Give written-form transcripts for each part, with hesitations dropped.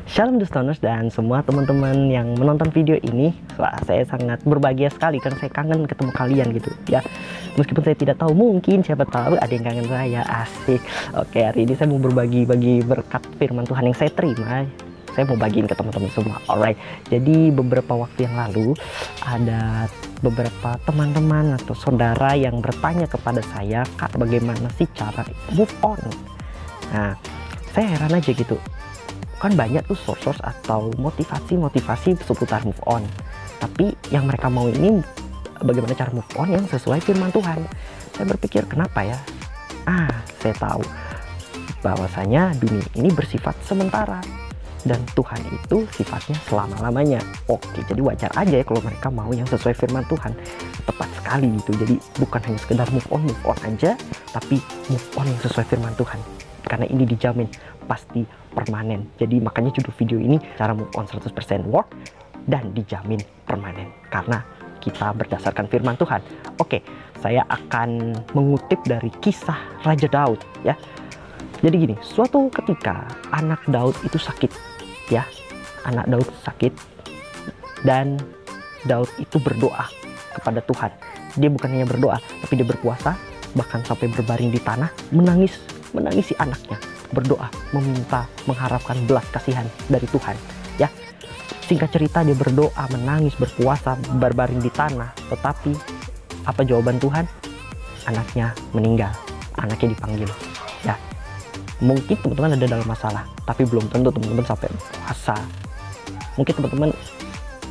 Shalom Dustoners dan semua teman-teman yang menonton video ini. Wah, saya sangat berbahagia sekali karena saya kangen ketemu kalian gitu ya. Meskipun saya tidak tahu, mungkin siapa tahu ada yang kangen saya. Asik. Oke, hari ini saya mau berbagi berkat firman Tuhan yang saya terima. Saya mau bagiin ke teman-teman semua. Alright. Jadi beberapa waktu yang lalu ada beberapa teman-teman atau saudara yang bertanya kepada saya, Kak, bagaimana sih cara move on? Nah, saya heran aja gitu. Kan banyak tuh source atau motivasi seputar move on, tapi yang mereka mau ini bagaimana cara move on yang sesuai firman Tuhan. Saya berpikir, kenapa ya? Saya tahu bahwasanya dunia ini bersifat sementara dan Tuhan itu sifatnya selama-lamanya. Oke, jadi wajar aja ya kalau mereka mau yang sesuai firman Tuhan. Tepat sekali gitu. Jadi bukan hanya sekedar move on aja, tapi move on yang sesuai firman Tuhan. Karena ini dijamin pasti permanen. Jadi makanya judul video ini cara move on 100% work dan dijamin permanen. Karena kita berdasarkan firman Tuhan. Oke, saya akan mengutip dari kisah Raja Daud ya. Jadi gini, suatu ketika anak Daud itu sakit ya. Anak Daud sakit dan Daud itu berdoa kepada Tuhan. Dia bukan hanya berdoa, tapi dia berpuasa, bahkan sampai berbaring di tanah, menangisi anaknya, berdoa, meminta, mengharapkan belas kasihan dari Tuhan ya. Singkat cerita, dia berdoa, menangis, berpuasa, berbaring di tanah, tetapi apa jawaban Tuhan? Anaknya meninggal, anaknya dipanggil ya. Mungkin teman-teman ada dalam masalah, tapi belum tentu teman-teman sampai puasa. Mungkin teman-teman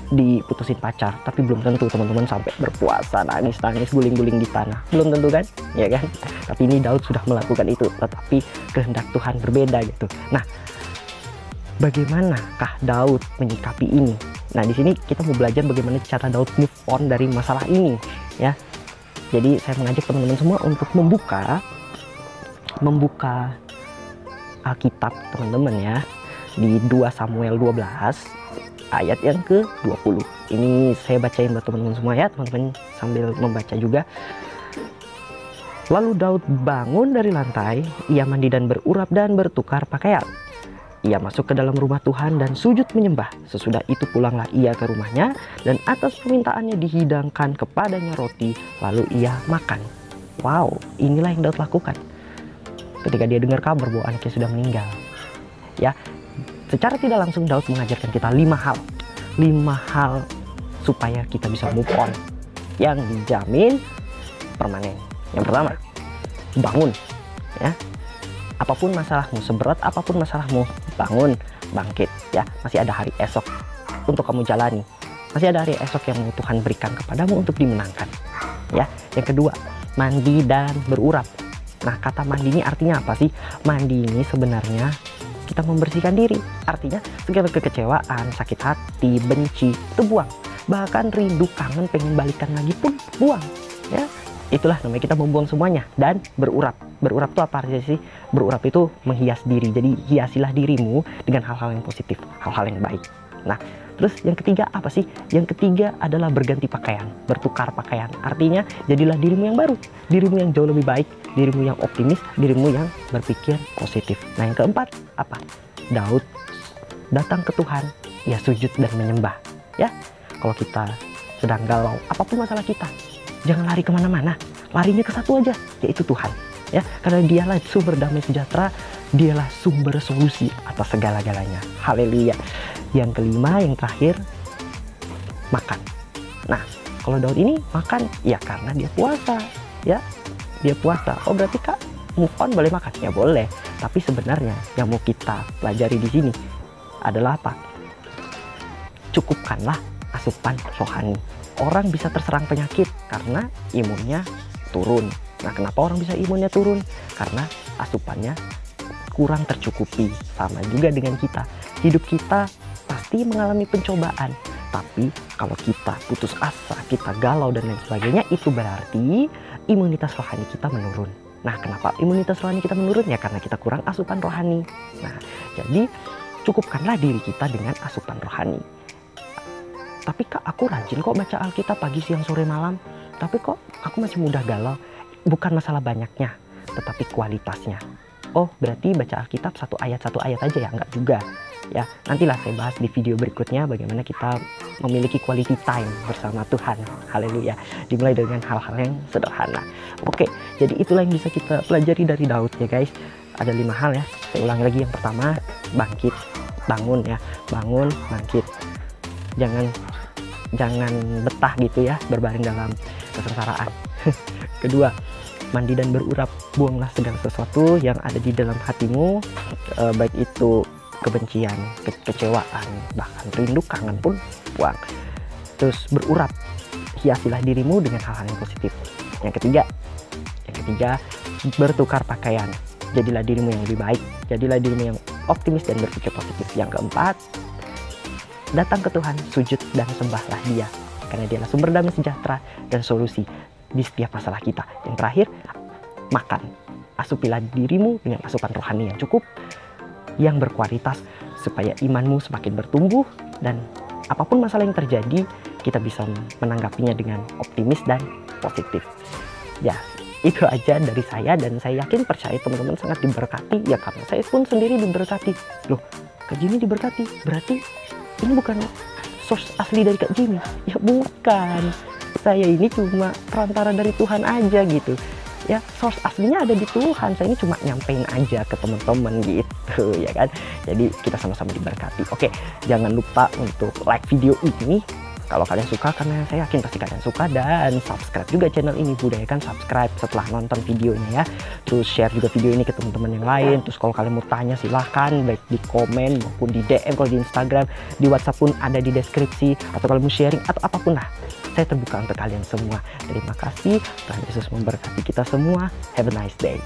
diputusin pacar, tapi belum tentu teman-teman sampai berpuasa, nangis, guling-guling di tanah. Belum tentu kan? Ya kan? Tapi ini Daud sudah melakukan itu, tetapi kehendak Tuhan berbeda gitu. Nah, bagaimanakah Daud menyikapi ini? Nah, di sini kita mau belajar bagaimana cara Daud move on dari masalah ini ya. Jadi saya mengajak teman-teman semua untuk membuka Alkitab teman-teman ya, di 2 Samuel 12 ayat yang ke-20. Ini saya bacain buat teman-teman semua ya, teman-teman sambil membaca juga. Lalu Daud bangun dari lantai, ia mandi dan berurap dan bertukar pakaian. Ia masuk ke dalam rumah Tuhan dan sujud menyembah. Sesudah itu pulanglah ia ke rumahnya, dan atas permintaannya dihidangkan kepadanya roti, lalu ia makan. Wow, inilah yang Daud lakukan ketika dia dengar kabar bahwa anaknya sudah meninggal ya. Secara tidak langsung Daud mengajarkan kita 5 hal supaya kita bisa move on yang dijamin permanen. Yang pertama, bangun ya. Apapun masalahmu, seberat apapun masalahmu, bangun, bangkit ya. Masih ada hari esok untuk kamu jalani. Masih ada hari esok yang Tuhan berikan kepadamu untuk dimenangkan ya. Yang kedua, mandi dan berurap. Nah, kata mandi ini artinya apa sih? Mandi ini sebenarnya kita membersihkan diri. Artinya segala kekecewaan, sakit hati, benci, itu buang. Bahkan rindu, kangen, pengen balikan lagi pun buang ya. Itulah namanya kita membuang semuanya. Dan berurap. Berurap itu apa sih? Berurap itu menghias diri. Jadi hiasilah dirimu dengan hal-hal yang positif, hal-hal yang baik. Nah, terus yang ketiga apa sih? Yang ketiga adalah berganti pakaian, bertukar pakaian. Artinya jadilah dirimu yang baru, dirimu yang jauh lebih baik, dirimu yang optimis, dirimu yang berpikir positif. Nah, yang keempat apa? Daud datang ke Tuhan, ia sujud dan menyembah ya. Kalau kita sedang galau, apapun masalah kita, jangan lari kemana-mana, larinya ke satu aja, yaitu Tuhan ya. Karena dialah sumber damai sejahtera, dialah sumber solusi atas segala-galanya. Haleluya. Yang kelima, yang terakhir, makan. Nah, kalau Daud ini makan ya karena dia puasa ya. Dia puasa. Oh, berarti Kak, move on boleh makan? Ya boleh. Tapi sebenarnya yang mau kita pelajari di sini adalah apa? Cukupkanlah asupan rohani. Orang bisa terserang penyakit karena imunnya turun. Nah, kenapa orang bisa imunnya turun? Karena asupannya kurang tercukupi. Sama juga dengan kita. Hidup kita pasti mengalami pencobaan. Tapi kalau kita putus asa, kita galau dan lain sebagainya, itu berarti imunitas rohani kita menurun. Nah, kenapa imunitas rohani kita menurun? Ya karena kita kurang asupan rohani. Nah, jadi cukupkanlah diri kita dengan asupan rohani. Tapi Kak, aku rajin kok baca Alkitab pagi, siang, sore, malam. Tapi kok aku masih mudah galau. Bukan masalah banyaknya, tetapi kualitasnya. Oh, berarti baca Alkitab satu ayat aja ya? Enggak juga. Ya, nantilah saya bahas di video berikutnya bagaimana kita memiliki quality time bersama Tuhan. Haleluya. Dimulai dengan hal-hal yang sederhana. Oke, jadi itulah yang bisa kita pelajari dari Daud ya guys. Ada 5 hal ya. Saya ulangi lagi. Yang pertama, bangkit, bangun ya. Bangun, bangkit. Jangan betah gitu ya, berbaring dalam kesengsaraan. Kedua, mandi dan berurap. Buanglah segala sesuatu yang ada di dalam hatimu, baik itu kebencian, kekecewaan, bahkan rindu, kangen pun buang. Terus berurap, hiasilah dirimu dengan hal-hal yang positif. Yang ketiga, bertukar pakaian. Jadilah dirimu yang lebih baik, jadilah dirimu yang optimis dan berpikir positif. Yang keempat, datang ke Tuhan, sujud dan sembahlah Dia, karena Dialah sumber damai sejahtera dan solusi di setiap masalah kita. Yang terakhir, makan. Asupilah dirimu dengan asupan rohani yang cukup, yang berkualitas, supaya imanmu semakin bertumbuh dan apapun masalah yang terjadi, kita bisa menanggapinya dengan optimis dan positif. Ya, itu aja dari saya, dan saya yakin percaya teman-teman sangat diberkati ya, karena saya pun sendiri diberkati. Loh, Kak Jimmy diberkati, berarti ini bukan source asli dari Kak Jimmy? Ya bukan, saya ini cuma perantara dari Tuhan aja gitu. Ya, source aslinya ada di Tuhan. Saya ini cuma nyampein aja ke teman-teman gitu ya kan. Jadi kita sama-sama diberkati. Oke, jangan lupa untuk like video ini kalau kalian suka, karena saya yakin pasti kalian suka, dan subscribe juga channel ini. Budayakan subscribe setelah nonton videonya ya. Terus share juga video ini ke teman-teman yang lain. Terus kalau kalian mau tanya silahkan, baik di komen maupun di DM, kalau di Instagram, di WhatsApp pun ada di deskripsi, atau kalau mau sharing atau apapun lah, saya terbuka untuk kalian semua. Terima kasih, Tuhan Yesus memberkati kita semua. Have a nice day.